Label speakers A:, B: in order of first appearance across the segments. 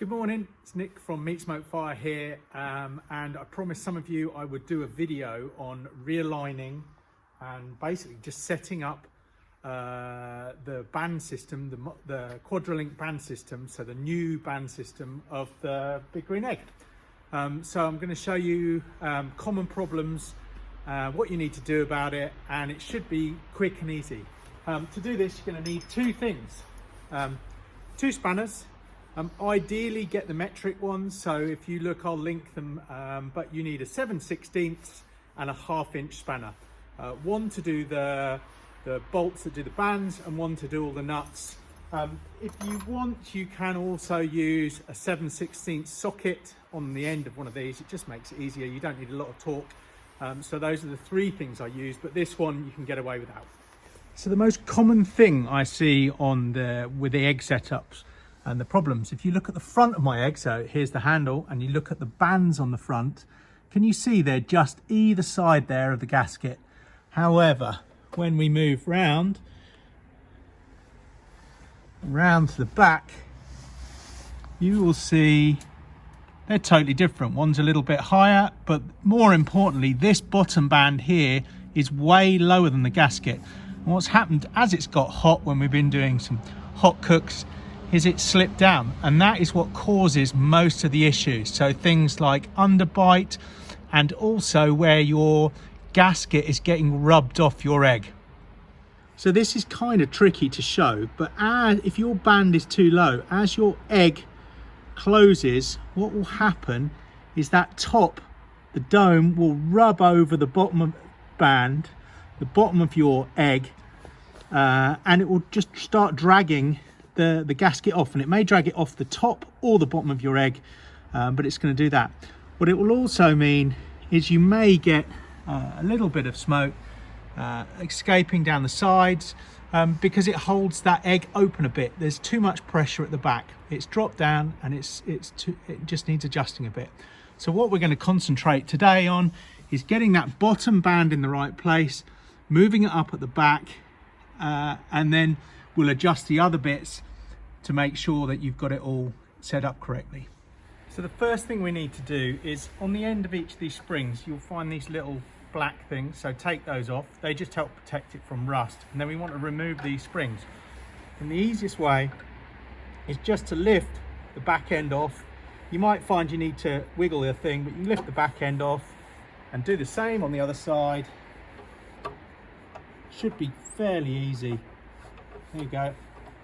A: Good morning, it's Nick from Meat Smoke Fire here, and I promised some of you I would do a video on realigning and basically just setting up the band system, the Quadralink band system, so the new band system of the Big Green Egg. So I'm going to show you common problems, what you need to do about it, and it should be quick and easy. To do this, you're going to need two things, two spanners. Ideally get the metric ones, so if you look I'll link them, but you need a 7/16 and a 1/2 inch spanner, one to do the bolts that do the bands and one to do all the nuts. If you want, you can also use a 7/16 socket on the end of one of these. It just makes it easier, you don't need a lot of torque. So those are the three things I use, but this one you can get away without. So the most common thing I see with the egg setups and the problems, if you look at the front of my egg, so here's the handle, and you look at the bands on the front, can you see they're just either side there of the gasket? However, when we move round to the back, you will see they're totally different. One's a little bit higher, but more importantly, this bottom band here is way lower than the gasket. And what's happened as it's got hot, when we've been doing some hot cooks, is it slipped down, and that is what causes most of the issues. So things like underbite, and also where your gasket is getting rubbed off your egg. So this is kind of tricky to show, but if your band is too low, as your egg closes, what will happen is that the dome will rub over the bottom of band, the bottom of your egg, and it will just start dragging the gasket off, and it may drag it off the top or the bottom of your egg, but it's going to do that. What it will also mean is you may get a little bit of smoke escaping down the sides, because it holds that egg open a bit. There's too much pressure at the back, it's dropped down, and it just needs adjusting a bit. So what we're going to concentrate today on is getting that bottom band in the right place, moving it up at the back, and then we'll adjust the other bits to make sure that you've got it all set up correctly. So the first thing we need to do is, on the end of each of these springs, you'll find these little black things, so take those off. They just help protect it from rust. And then we want to remove these springs. And the easiest way is just to lift the back end off. You might find you need to wiggle the thing, but you can lift the back end off and do the same on the other side. Should be fairly easy. There you go.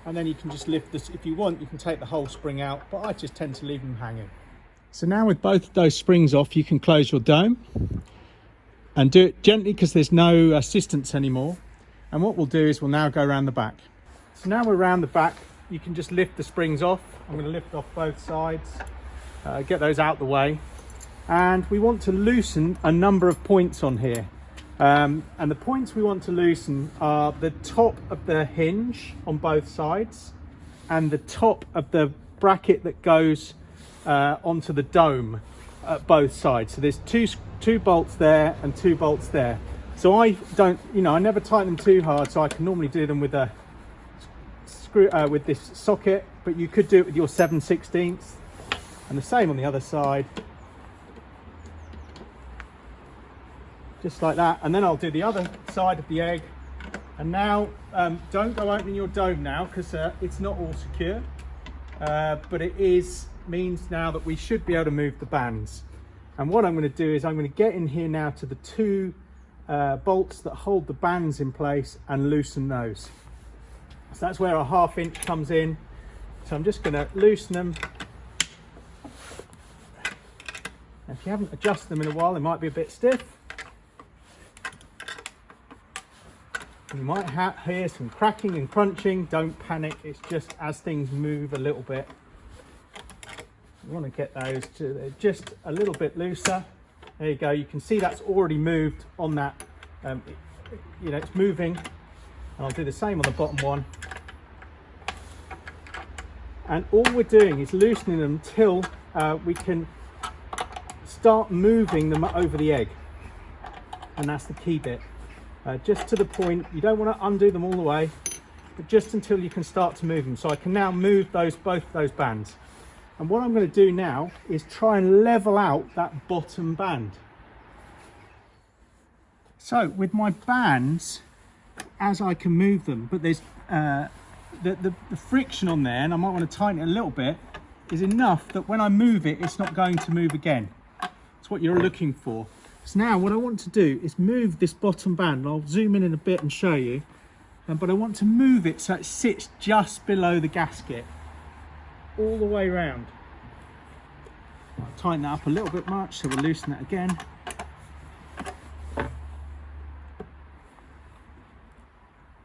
A: And then you can just lift this. If you want, you can take the whole spring out, but I just tend to leave them hanging. So now with both of those springs off, you can close your dome and do it gently, because there's no assistance anymore. And what we'll do is we'll now go around the back. So now we're around the back, you can just lift the springs off. I'm going to lift off both sides, get those out the way. And we want to loosen a number of points on here. And the points we want to loosen are the top of the hinge on both sides and the top of the bracket that goes onto the dome at both sides. So there's two bolts there and 2 bolts there. So I never tighten them too hard, so I can normally do them with a screw with this socket, but you could do it with your 7/16, and the same on the other side. Just like that, and then I'll do the other side of the egg. And now don't go opening your dome now, because it's not all secure, but it means now that we should be able to move the bands. And what I'm going to do is I'm going to get in here now to the 2 bolts that hold the bands in place and loosen those. So that's where a 1/2 inch comes in. So I'm just going to loosen them. And if you haven't adjusted them in a while, they might be a bit stiff. You might hear some cracking and crunching. Don't panic, it's just as things move a little bit. You want to get those to just a little bit looser. There you go, you can see that's already moved on that. It's moving. And I'll do the same on the bottom one. And all we're doing is loosening them till we can start moving them over the egg. And that's the key bit. Just to the point, you don't want to undo them all the way, but just until you can start to move them. So I can now move both those bands. And what I'm going to do now is try and level out that bottom band. So with my bands, as I can move them, but there's the friction on there, and I might want to tighten it a little bit, is enough that when I move it, it's not going to move again. That's what you're looking for. So now what I want to do is move this bottom band. I'll zoom in a bit and show you, but I want to move it so it sits just below the gasket, all the way around. I'll tighten that up a little bit much, so we'll loosen that again.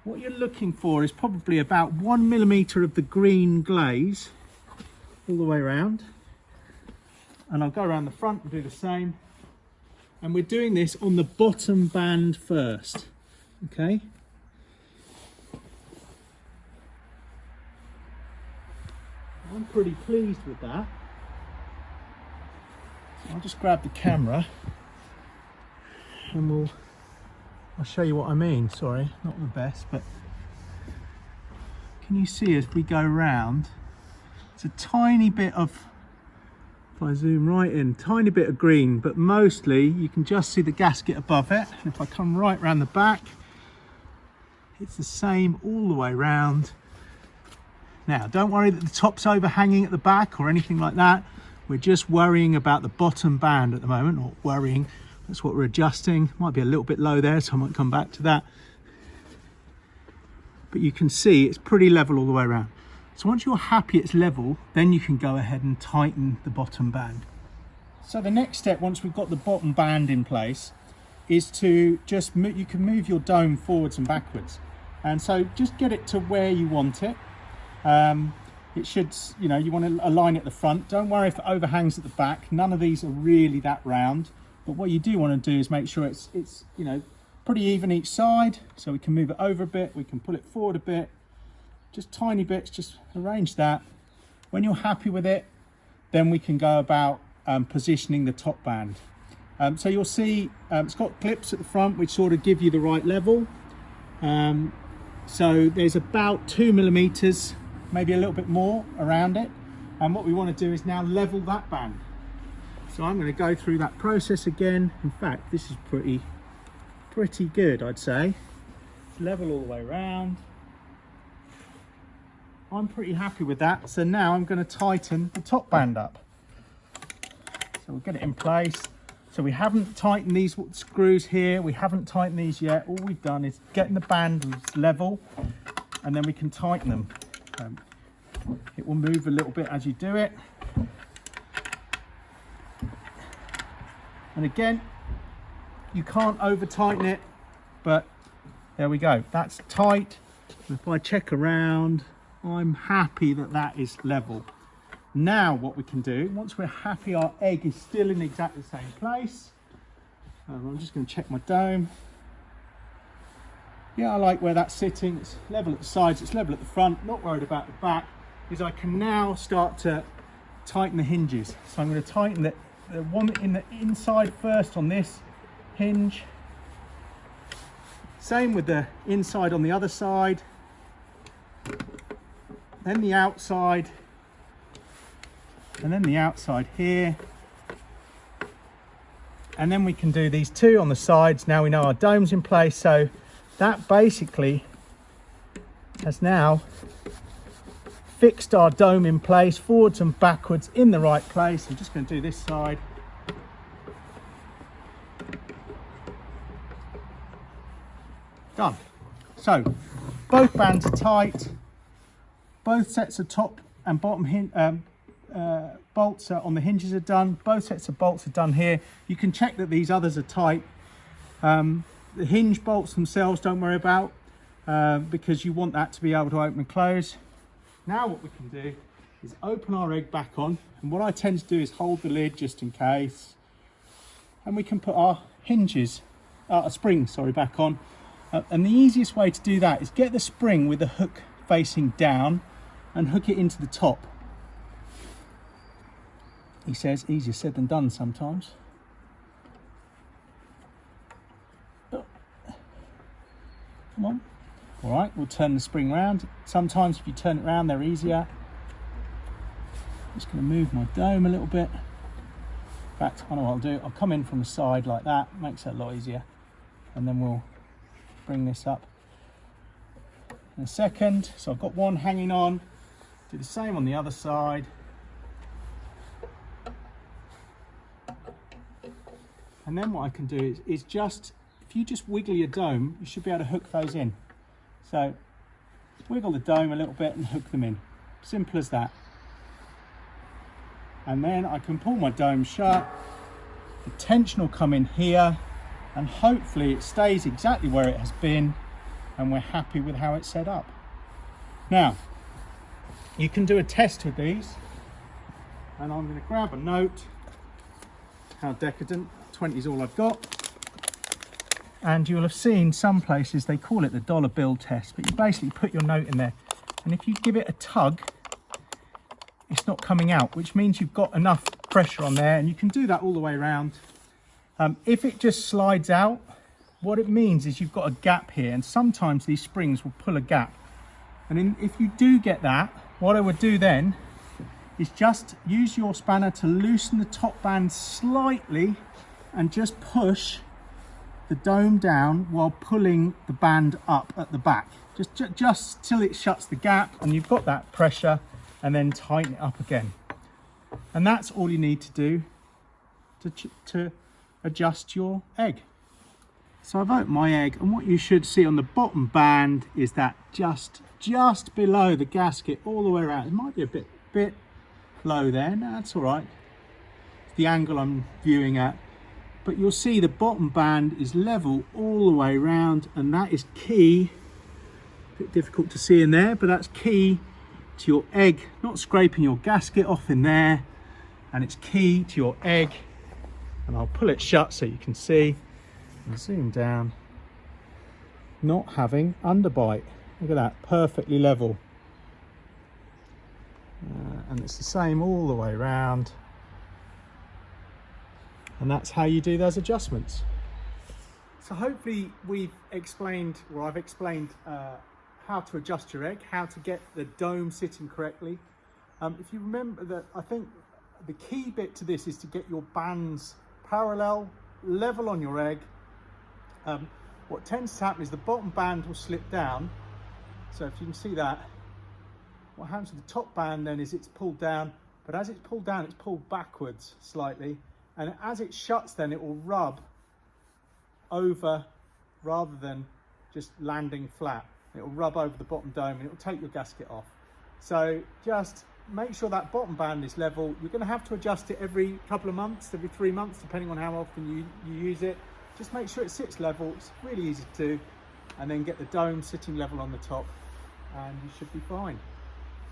A: What you're looking for is probably about 1 millimetre of the green glaze all the way around. And I'll go around the front and do the same. And we're doing this on the bottom band first, okay? I'm pretty pleased with that. I'll just grab the camera and I'll show you what I mean. Sorry, not the best, but can you see as we go round, it's a tiny bit of, if I zoom right in, tiny bit of green, but mostly you can just see the gasket above it. And if I come right round the back, it's the same all the way round. Now, don't worry that the top's overhanging at the back or anything like that. We're just worrying about the bottom band at the moment, or worrying, that's what we're adjusting. Might be a little bit low there, so I might come back to that. But you can see it's pretty level all the way around. So once you're happy it's level, then you can go ahead and tighten the bottom band. So the next step, once we've got the bottom band in place, is to just you can move your dome forwards and backwards. And so just get it to where you want it. It should, you know, you want to align it at the front. Don't worry if it overhangs at the back. None of these are really that round. But what you do want to do is make sure it's you know, pretty even each side. So we can move it over a bit, we can pull it forward a bit. Just tiny bits, just arrange that. When you're happy with it, then we can go about positioning the top band. So you'll see it's got clips at the front which sort of give you the right level. So there's about 2 millimeters, maybe a little bit more around it. And what we want to do is now level that band. So I'm going to go through that process again. In fact, this is pretty good, I'd say. It's level all the way around. I'm pretty happy with that. So now I'm going to tighten the top band up. So we'll get it in place. So we haven't tightened these screws here. We haven't tightened these yet. All we've done is getting the band level, and then we can tighten them. It will move a little bit as you do it. And again, you can't over tighten it, but there we go. That's tight. If I check around, I'm happy that that is level. Now what we can do, once we're happy our egg is still in exactly the same place, I'm just going to check my dome. Yeah, I like where that's sitting. It's level at the sides, it's level at the front, not worried about the back. Is I can now start to tighten the hinges. So I'm going to tighten the one in the inside first on this hinge. Same with the inside on the other side. Then the outside. And then the outside here. And then we can do these two on the sides. Now we know our dome's in place, so that basically has now fixed our dome in place, forwards and backwards in the right place. I'm just going to do this side. Done. So both bands are tight, both sets of top and bottom bolts on the hinges are done, both sets of bolts are done here. You can check that these others are tight. The hinge bolts themselves don't worry about, because you want that to be able to open and close. Now what we can do is open our egg back on, and what I tend to do is hold the lid just in case, and we can put our hinges, spring back on. And the easiest way to do that is get the spring with the hook facing down and hook it into the top. He says easier said than done sometimes. Come on. All right, we'll turn the spring round. Sometimes if you turn it round, they're easier. just going to move my dome a little bit. In fact, I know what I'll do. I'll come in from the side like that, makes it a lot easier. And then we'll bring this up in a second. So I've got one hanging on. Do the same on the other side. And then what I can do is just, if you just wiggle your dome, you should be able to hook those in. So wiggle the dome a little bit and hook them in. Simple as that. And then I can pull my dome shut. The tension will come in here and hopefully it stays exactly where it has been and we're happy with how it's set up. Now, you can do a test with these, and I'm going to grab a note. How decadent, 20 is all I've got. And you'll have seen some places they call it the dollar bill test, but you basically put your note in there, and if you give it a tug, it's not coming out, which means you've got enough pressure on there, and you can do that all the way around. If it just slides out, what it means is you've got a gap here, and sometimes these springs will pull a gap. And if you do get that, what I would do then is just use your spanner to loosen the top band slightly and just push the dome down while pulling the band up at the back. Just till it shuts the gap and you've got that pressure, and then tighten it up again. And that's all you need to do to adjust your egg. So I've opened my egg, and what you should see on the bottom band is that just below the gasket all the way around. It might be a bit low there. No, that's all right. It's the angle I'm viewing at. But you'll see the bottom band is level all the way around, and that is key. A bit difficult to see in there, but that's key to your egg not scraping your gasket off in there, and it's key to your egg. And I'll pull it shut so you can see and zoom down, not having underbite. Look at that, perfectly level. And it's the same all the way around. And that's how you do those adjustments. So hopefully we've explained, or I've explained how to adjust your egg, how to get the dome sitting correctly. If you remember that, I think the key bit to this is to get your bands parallel, level on your egg. What tends to happen is the bottom band will slip down. So if you can see that, what happens to the top band then is it's pulled down, but as it's pulled down, it's pulled backwards slightly. And as it shuts, then it will rub over rather than just landing flat. It will rub over the bottom dome and it will take your gasket off. So just make sure that bottom band is level. You're going to have to adjust it every couple of months, every 3 months, depending on how often you use it. Just make sure it sits level. It's really easy to do. And then get the dome sitting level on the top and you should be fine.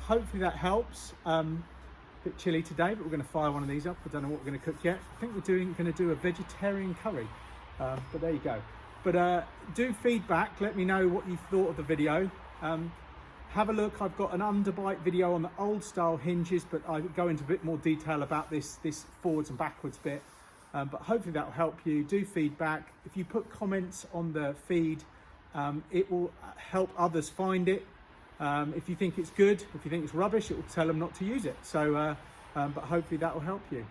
A: Hopefully that helps. Bit chilly today, but we're going to fire one of these up. I don't know what we're going to cook yet. I think we're going to do a vegetarian curry, but there you go. But do feedback, let me know what you thought of the video. Have a look, I've got an underbite video on the old style hinges, but I go into a bit more detail about this forwards and backwards bit. But hopefully that will help you. Do feedback. If you put comments on the feed, it will help others find it. If you think it's good, if you think it's rubbish, it will tell them not to use it. So, but hopefully that will help you.